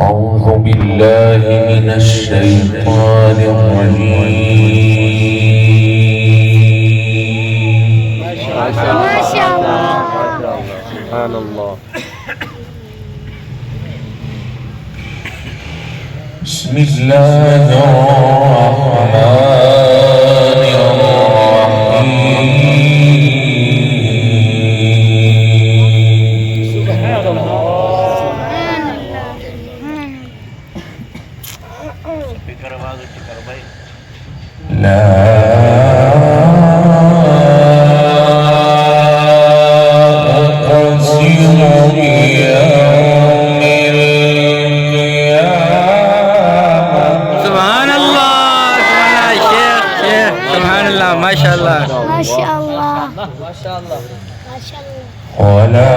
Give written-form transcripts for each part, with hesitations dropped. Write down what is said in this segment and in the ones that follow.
أعوذ بالله من الشيطان الرجيم. ما شاء الله. سبحان الله. بسم الله الرحمن الرحيم. سبحان الله. لا أقسم بيوم القيامة. سبحان الله. شيخ سبحان الله. ما شاء الله. ما شاء الله. ما شاء الله. ما شاء الله. ولا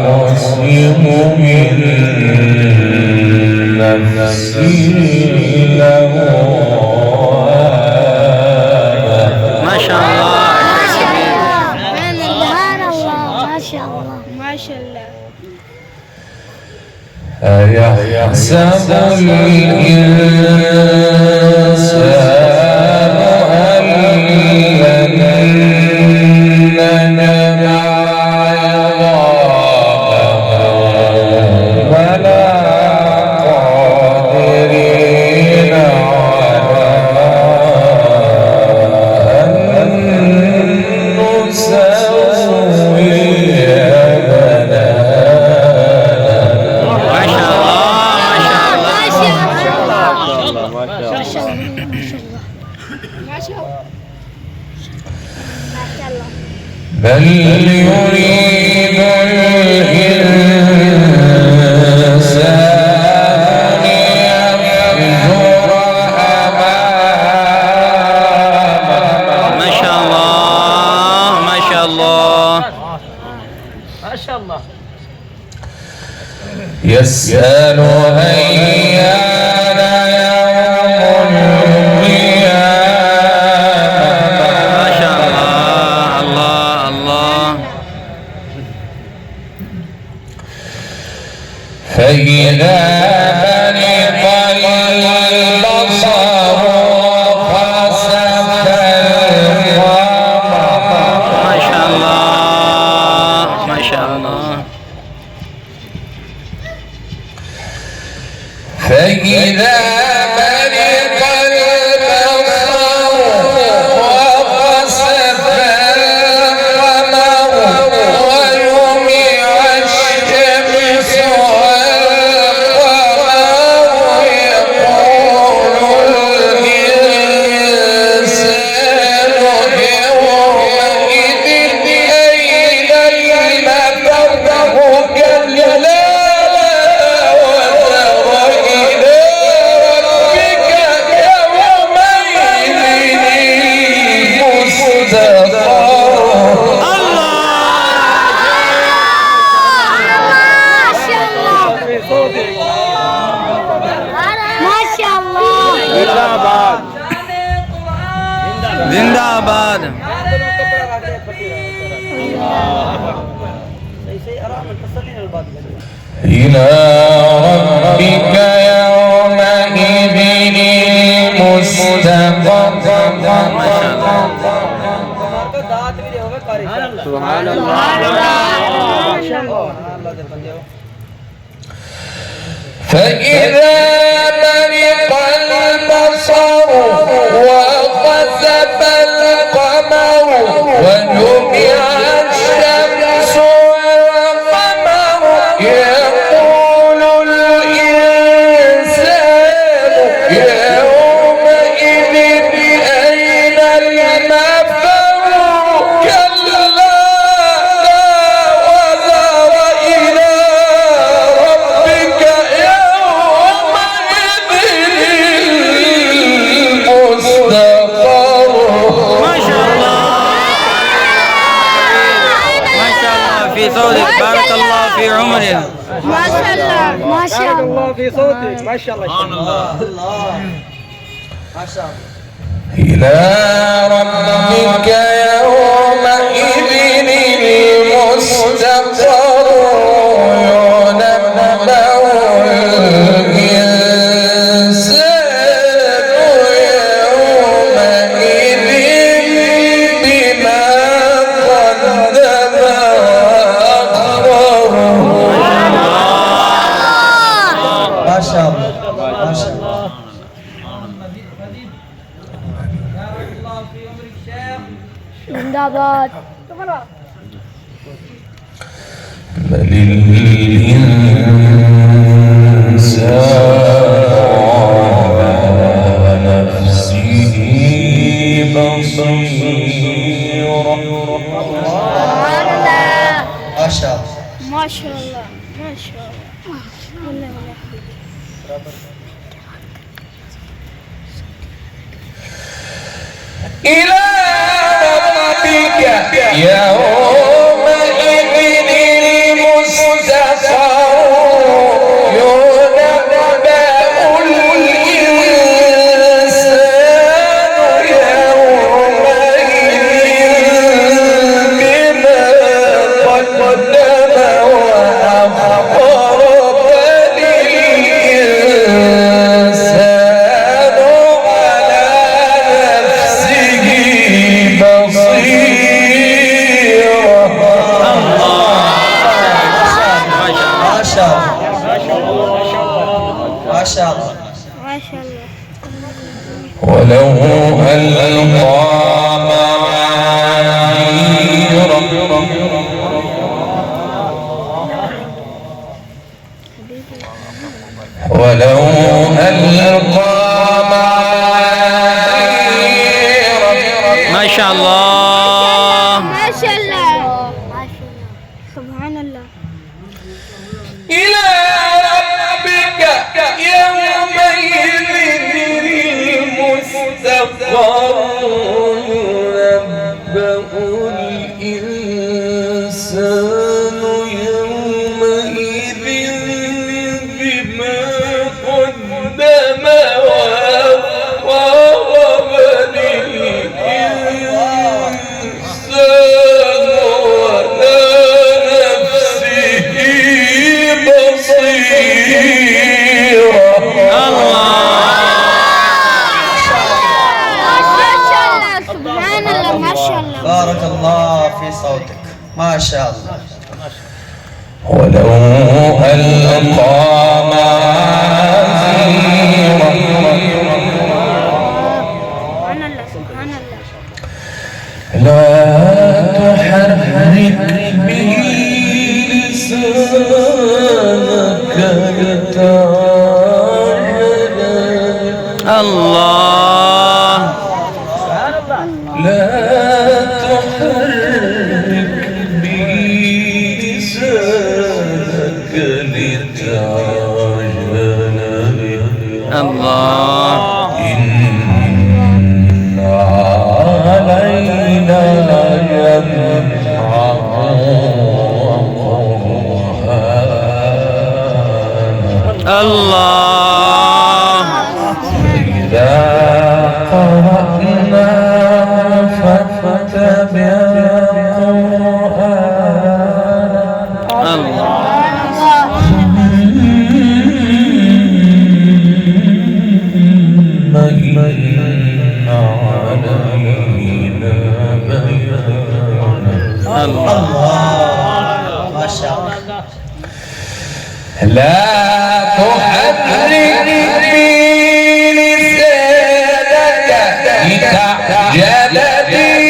أقسم بالنفس اللوامة. ما شاء الله. سبحان الله. ما شاء الله. ما شاء الله. أيحسب الإنسان أن لن نجمع عظامه بلى قادرين على أن نسوي بل يريد الإنسان ليفجر أمامه. ما شاء الله. ما شاء الله. ما شاء الله. يسأل أيان يوم القيامة. ما شاء الله. الله الله. فإذا برق البصر وخسف القمر. ما شاء الله. ما شاء الله. فإذا برق البصر وخسف القمر وجمع الشمس والقمر يقول الإنسان يومئذ أين المفر. كلا जिंदाबाद. जिंदाबाद. إلى ربك يومئذ المستقر. سبحان الله. فإذا برق البصر وخسف القمر وجمع الشمس والقمر يقول الإنسان يومئذ أين المفر. كلا لا وزر إلى ربك يومئذ المستقر. ما شاء الله. ما شاء الله في صوتك. بارك الله في عمرك. ما شاء الله. ما شاء الله. في صوتك. ما شاء الله. سبحان الله. ما شاء الله. إلى ربك يومئذ जिंदाबाद। بل الإنسان على نفسه بصيرة. سبحان الله. ما شاء الله. ما شاء الله ما شاء الله. إلى ربك يومئذ المستقر ينبأ الإنسان يومئذ بما قدم وأخر بل الإنسان على نفسه بصيرة. ما شاء الله. ما شاء الله. ما شاء الله. ولو ألقى معاذيره ولو ألقى معاذيره. ما شاء الله. ما شاء الله. سبحان الله. إلى ربك يومئذ المستقر ينبأ الإنسان يومئذ بما قدم وأخر بل الإنسان على نفسه بصيرة. سبحان الله. ما شاء الله. بارك الله في صوتك. ما شاء الله. ولو ألقى معاذيره سبحان الله. سبحان الله. لا تحرك به لسانك لتعجل الله. لا تحرك به لسانك لتعجل به الله. إن علينا جمعه وقرآنه الله. فإذا قرأناه فاتبع قرآنه. الله. ثم إن علينا بيانه. الله. ما شاء الله. لا تحرك به لسانك لتعجل به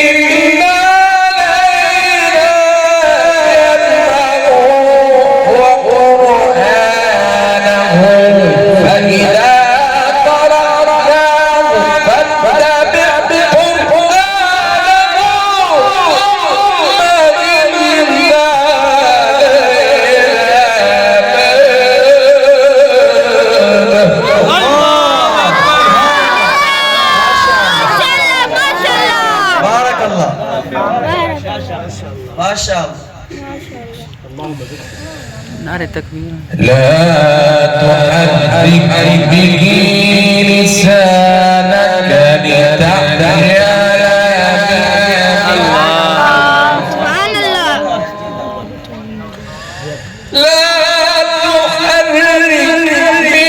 إن علينا جمعه وقرآنه فإذا قرأناه فاتبع قرآنه ثم إن بارك الله. ما شاء الله. نار التكبير. لا تحرك به لسانك لتعجل الله. سبحان الله. لا تحرك به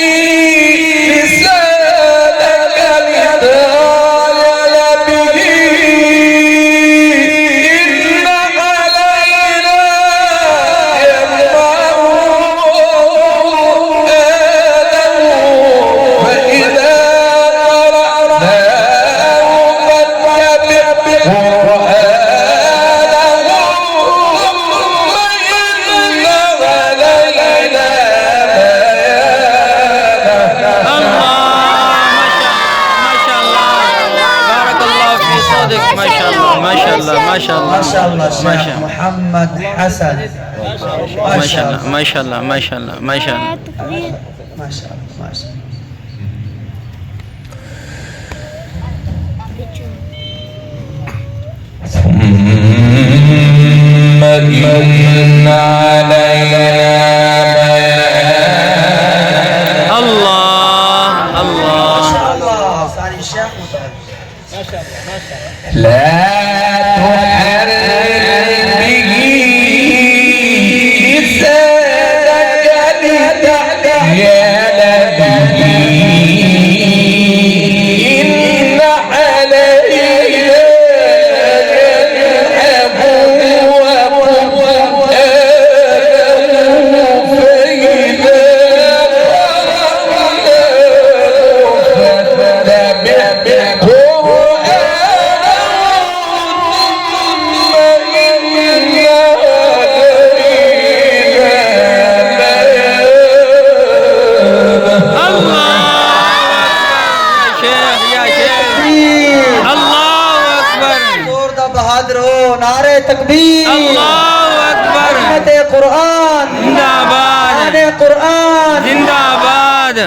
لسانك لتعجل به إن علينا جمعه ما شاء الله ما شاء الله ما الشيخ شاء الله محمد حسن. ما شاء الله ما شاء الله ما شاء الله ما شاء الله تكبير. ما شاء الله ما شاء الله. ثم إن علينا بيان. الله الله ما شاء الله ثاني الشيخ متعب. ما شاء الله ما شاء الله. لا تحرك به لسانك لتعجل به إن علينا جمعه وقرآنه فإذا قرأناه فاتبع बहादुर हो नारे तकबीर अल्लाह अकबर कुरान जिंदाबाद कुरान जिंदाबाद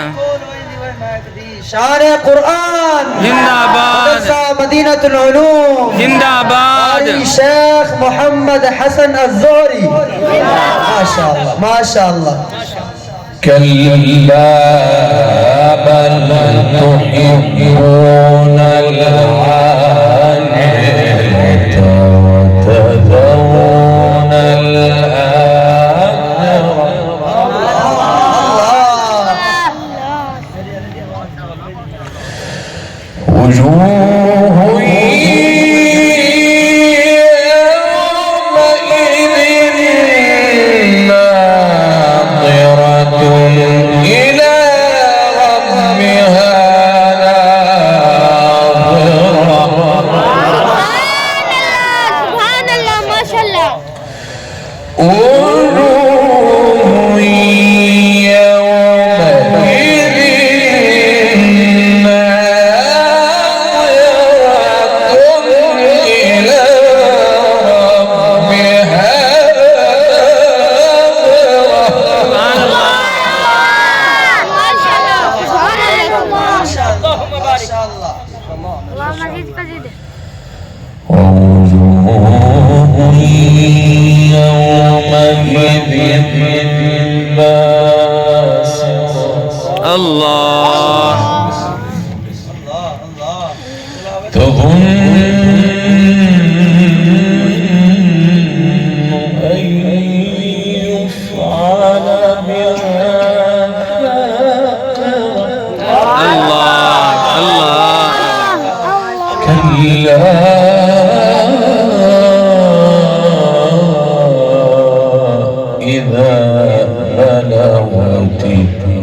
शान कुरान जिंदाबाद मदीनतुल उलूम जिंदाबाद शेख मोहम्मद हसन अज़्ज़ोरी माशाअल्लाह माशाअल्लाह كلا بل تحبون العاجلة وتذرون الآخرة وجوه يومئذ ناظرة إلى ربها ناظرة. سبحان الله ما شاء الله. وجوه يومئذ ناظرة إلى ربها ناظرة. ما شاء الله. سبحان الله. اللهم بارك الله اللهم زد فزد. ووجوه يومئذ باسرة الله تظن أن يفعل بها الله الله كلا إذا بلغت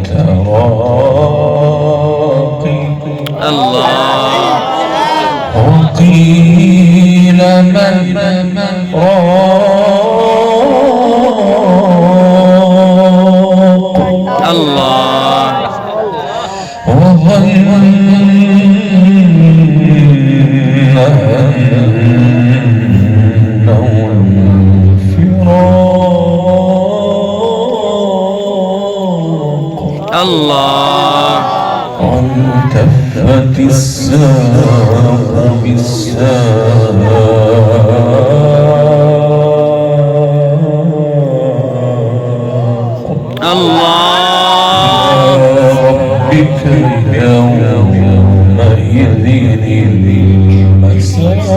التراقي الله وقيل من راق الله وظن أنه الفراق الله والتفت الساق بالساق الله ربك يومئذ المساق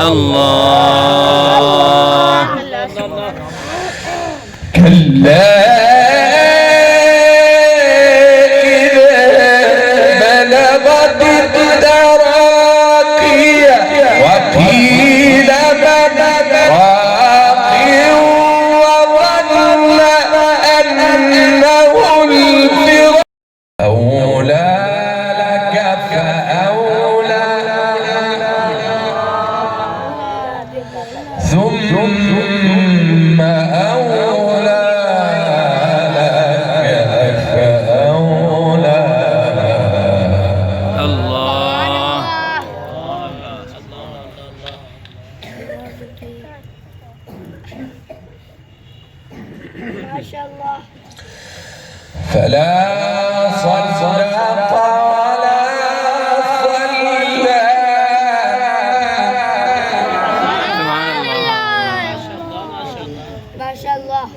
الله كلا إذا بلغت التراقي وقيل من راق وظن أنه الفراق أولى لك فأولى ثم أولى ما شاء الله. فلا صدق ولا صلى. ما شاء الله.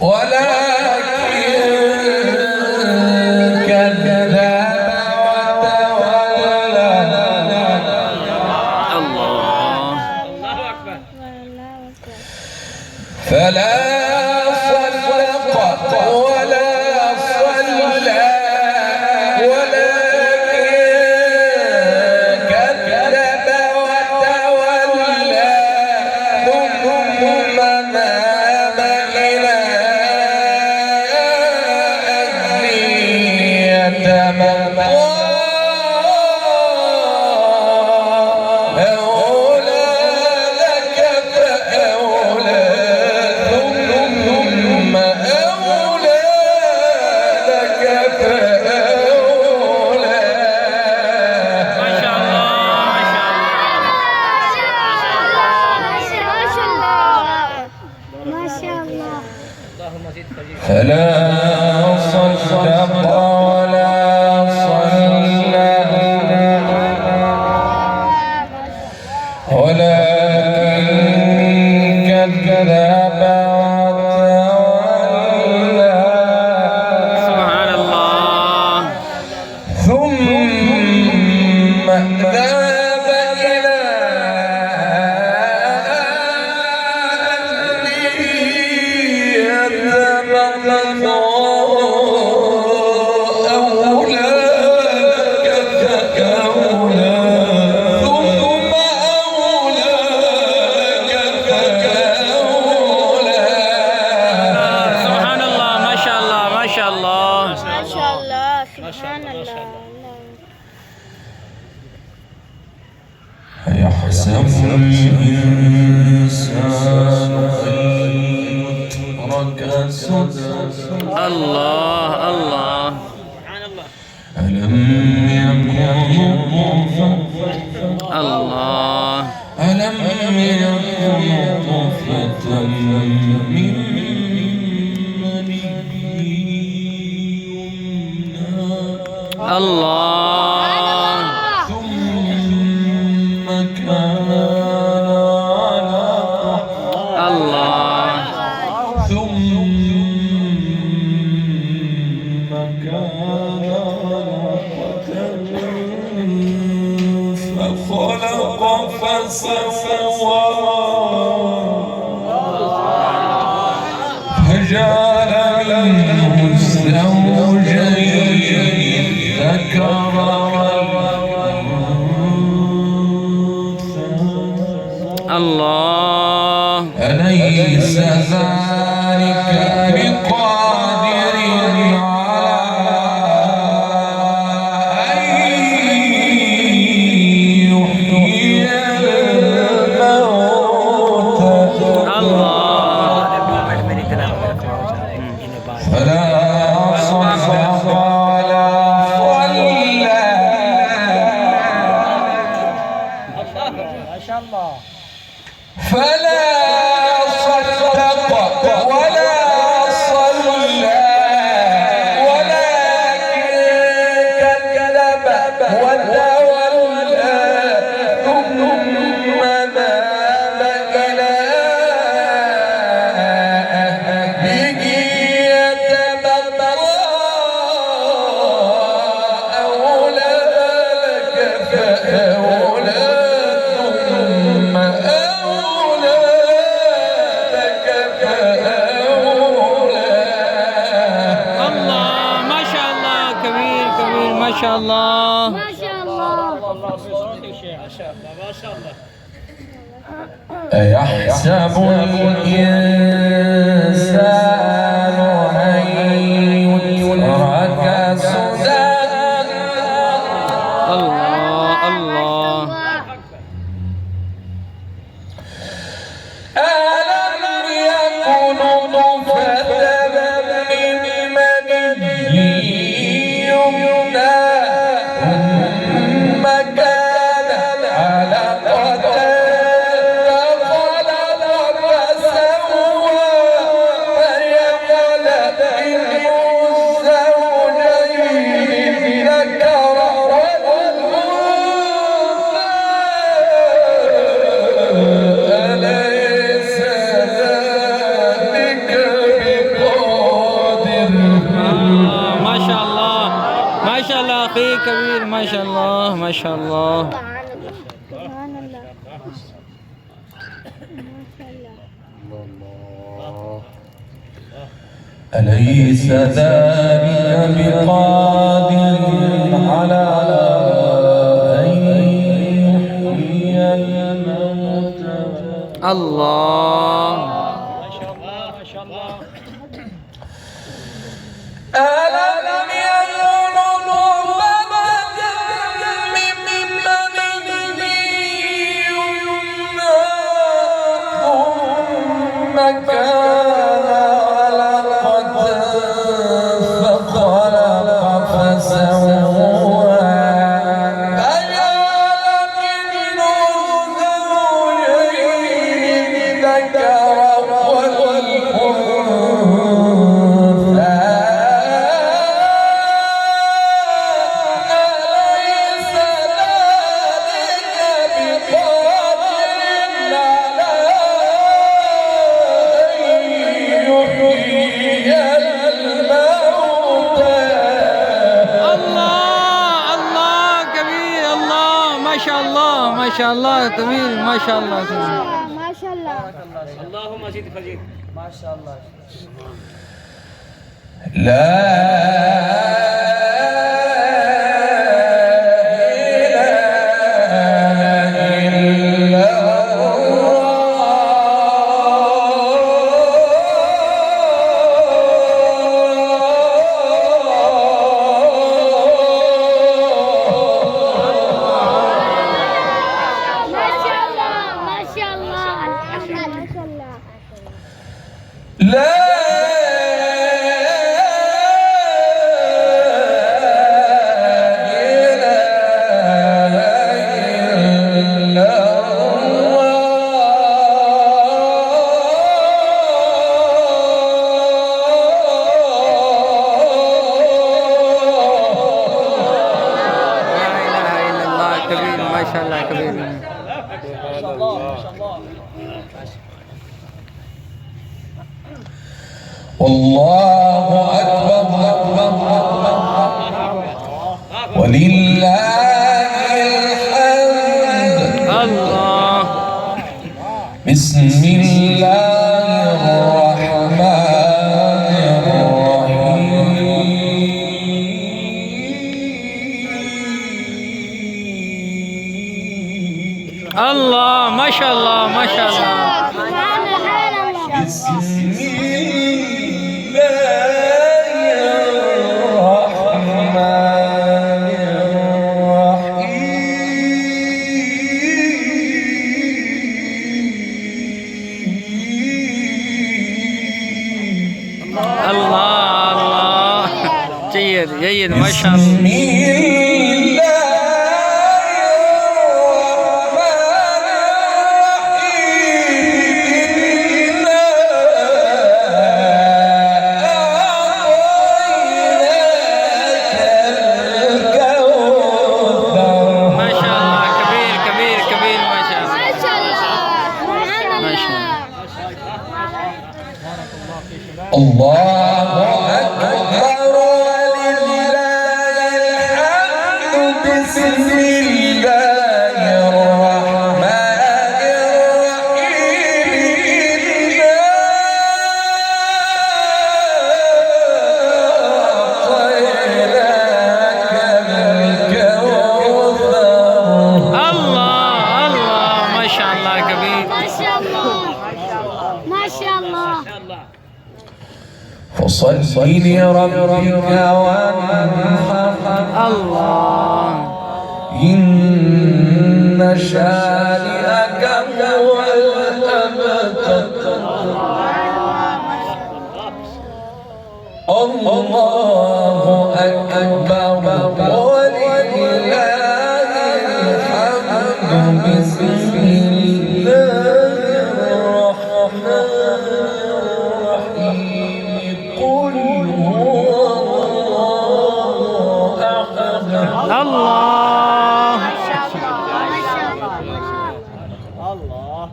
ولكن كذب وتولى. الله أكبر. فلا صدق ولا صلى ولكن كذب وتولى ثم ذهب إلى أهله يتمطى. أولى لك فأولى ثم أولى لك فأولى. ما شاء الله ما شاء الله. فلا صدق ولا صلى ولكن كذب وتولى سبحان الله. ثم ذهب إلى أهله يتمطى. أولى لك فأولى ثم أولى لك فأولى. سبحان الله. ما شاء الله ما شاء الله. ما شاء الله. سبحان الله. أيحسب الإنسان أن يترك سدى. الله الله. ألم يكن الله. ألم يكن طفلة من مني يمنى الله. ثم كان علقة الله. ثم كان علقة فخلق فسوى فجعل منه الزوجين الذكر والأنثى. الله. أليس ذلك بقادر على أن يحيي الموتى. الله. فلا صدق ولا صلى فلا صدق ولا صلى ولكن كذب وتولى ثم ذهب إلى أهله يتمطى. أولى لك فأولى ثم أولى لك فأولى. الله. ما شاء الله. كبير كبير. ما شاء الله. ما شاء الله. أيحسب الإنسان أن يترك سدى. الله الله. ألم يكن نطفة من مني يمنى ثم كان علقة فخلق ما شاء الله ما شاء الله. سبحان الله. أليس ذلك بقادر على أن يحيي الموتى الله. ألم يكن نطفة من مني يمنى ثم كان علقة فخلق فسوى فجعل منه زوجين الذكر والأنثى أليس ذلك بقادر على أن يحيي الموتى الله الله كبير. الله ما شاء الله ما شاء الله كبير ما شاء الله كبير. ما شاء الله. اللهم زد فزد. ما شاء الله. لا ما شاء الله. ما شاء الله. الحمد لله. ما شاء الله. لا لا إله إلا الله كبير ما شاء الله كبير. ما شاء الله. ما شاء الله. والله أكبر ولله الحمد. الله. بسم الله الرحمن الرحيم. الله ما شاء الله ما شاء الله. سبحان الله. بسم الله الرحمن الرحيم. الله الله جيد جيد ما شاء الله. بسم الله ما شاء الله كبير كبير كبير ما شاء الله. ما شاء الله. سبحان ما شاء الله. الله أكبر ولله الحمد. بسم الله الرحمن الرحيم. أعطيناك الكوثر. الله الله ما شاء الله كبير. ما شاء الله. ما شاء الله. فصل لربك وانحر. الله. إن شانئك هو الأبتر. الله أكبر ولله الحمد. بسم الله الرحمن الرحيم. قل هو الله أحد. الله. ما شاء الله. الله.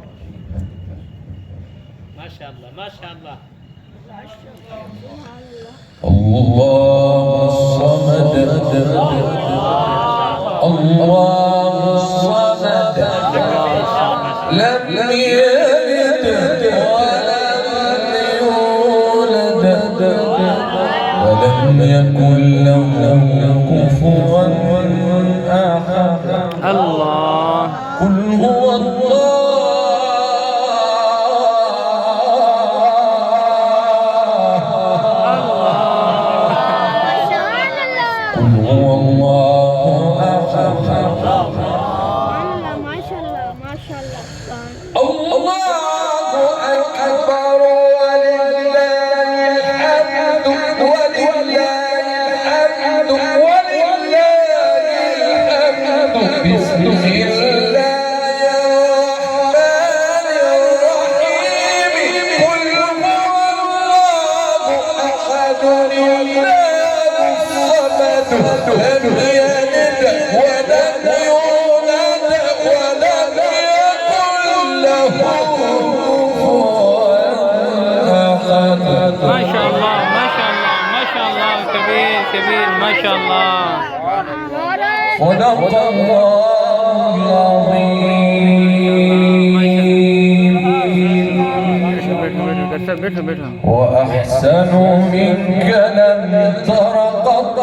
ما شاء الله. ما شاء الله. الله الصمد. الله الصمد لم يلد ولم يولد ولم يكن له كفوا أحد الله قل هو الله قل هو الله أحد ما شاء الله ما شاء الله الله أكبر ولله الحمد ولله الحمد ولله الحمد بسم الله الرحمن الرحيم قل هو الله أحد الله الصمد لم يلد ولم يولد ولم يكن له كفوا أحد ما شاء الله ما شاء الله ما شاء الله كبير كبير ما شاء الله صدق الله العظيم وأحسن منك لم تر قط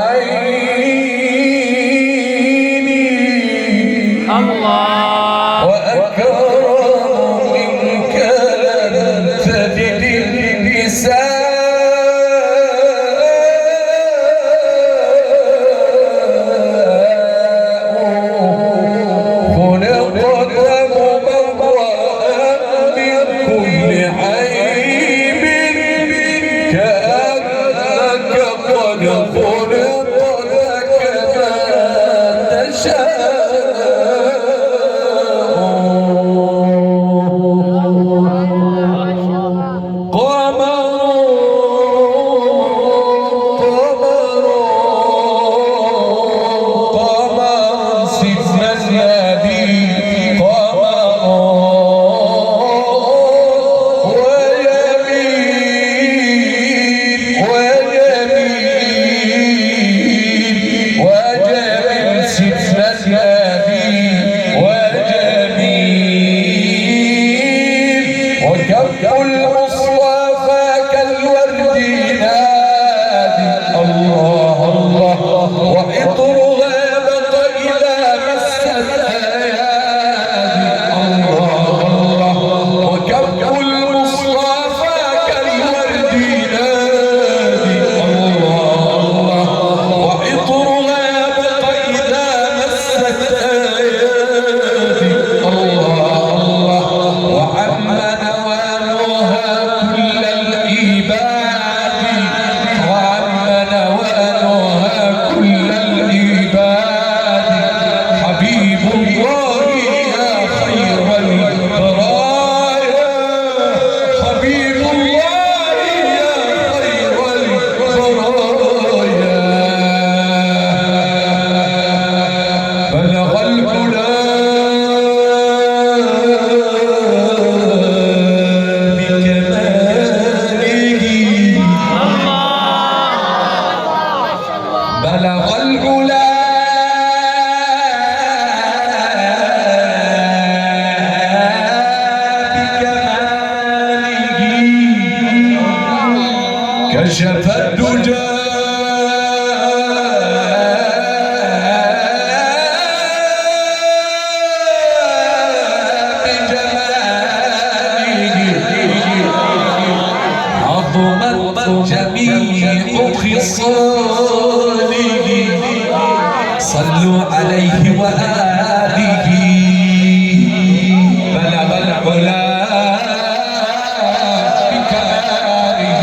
عيني الله وأكرم منك لم تجد النساء خلقت مبرأ من كل عيب كأنك قد خلقت كما وكف المصطفى كالورد نادي الله الله وعطرها بط إذا مست الأيادي الله الله وكف المصطفى كالورد نادي الله الله وعطرها بط إذا مست الأيادي الله الله وعم نوالها كل العباد وعم نوالها كل العباد حبيب الله يا خير البرايا حبيب الله يا خير البرايا بلغ العلا بلغ العلا بكماله كشف الدجى عظمت جميع خصاله صلوا عليه وآله بلغ العلا بكماله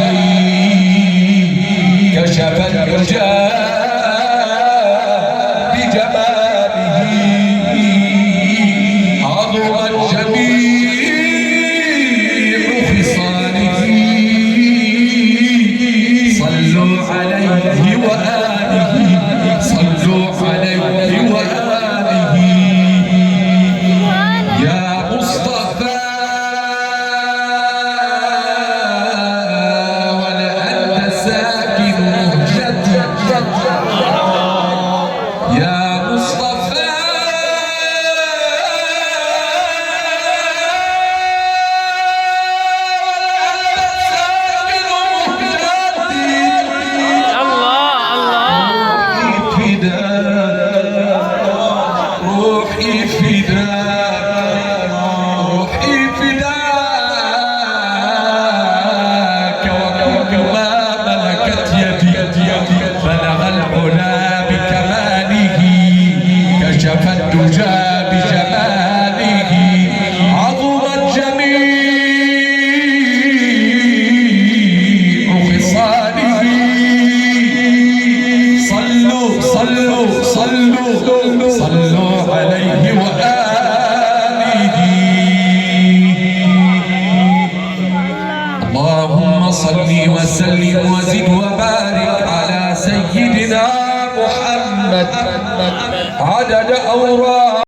صلوا عليه وآله. اللهم صل وسلم وزد وبارك على سيدنا محمد عدد أوراق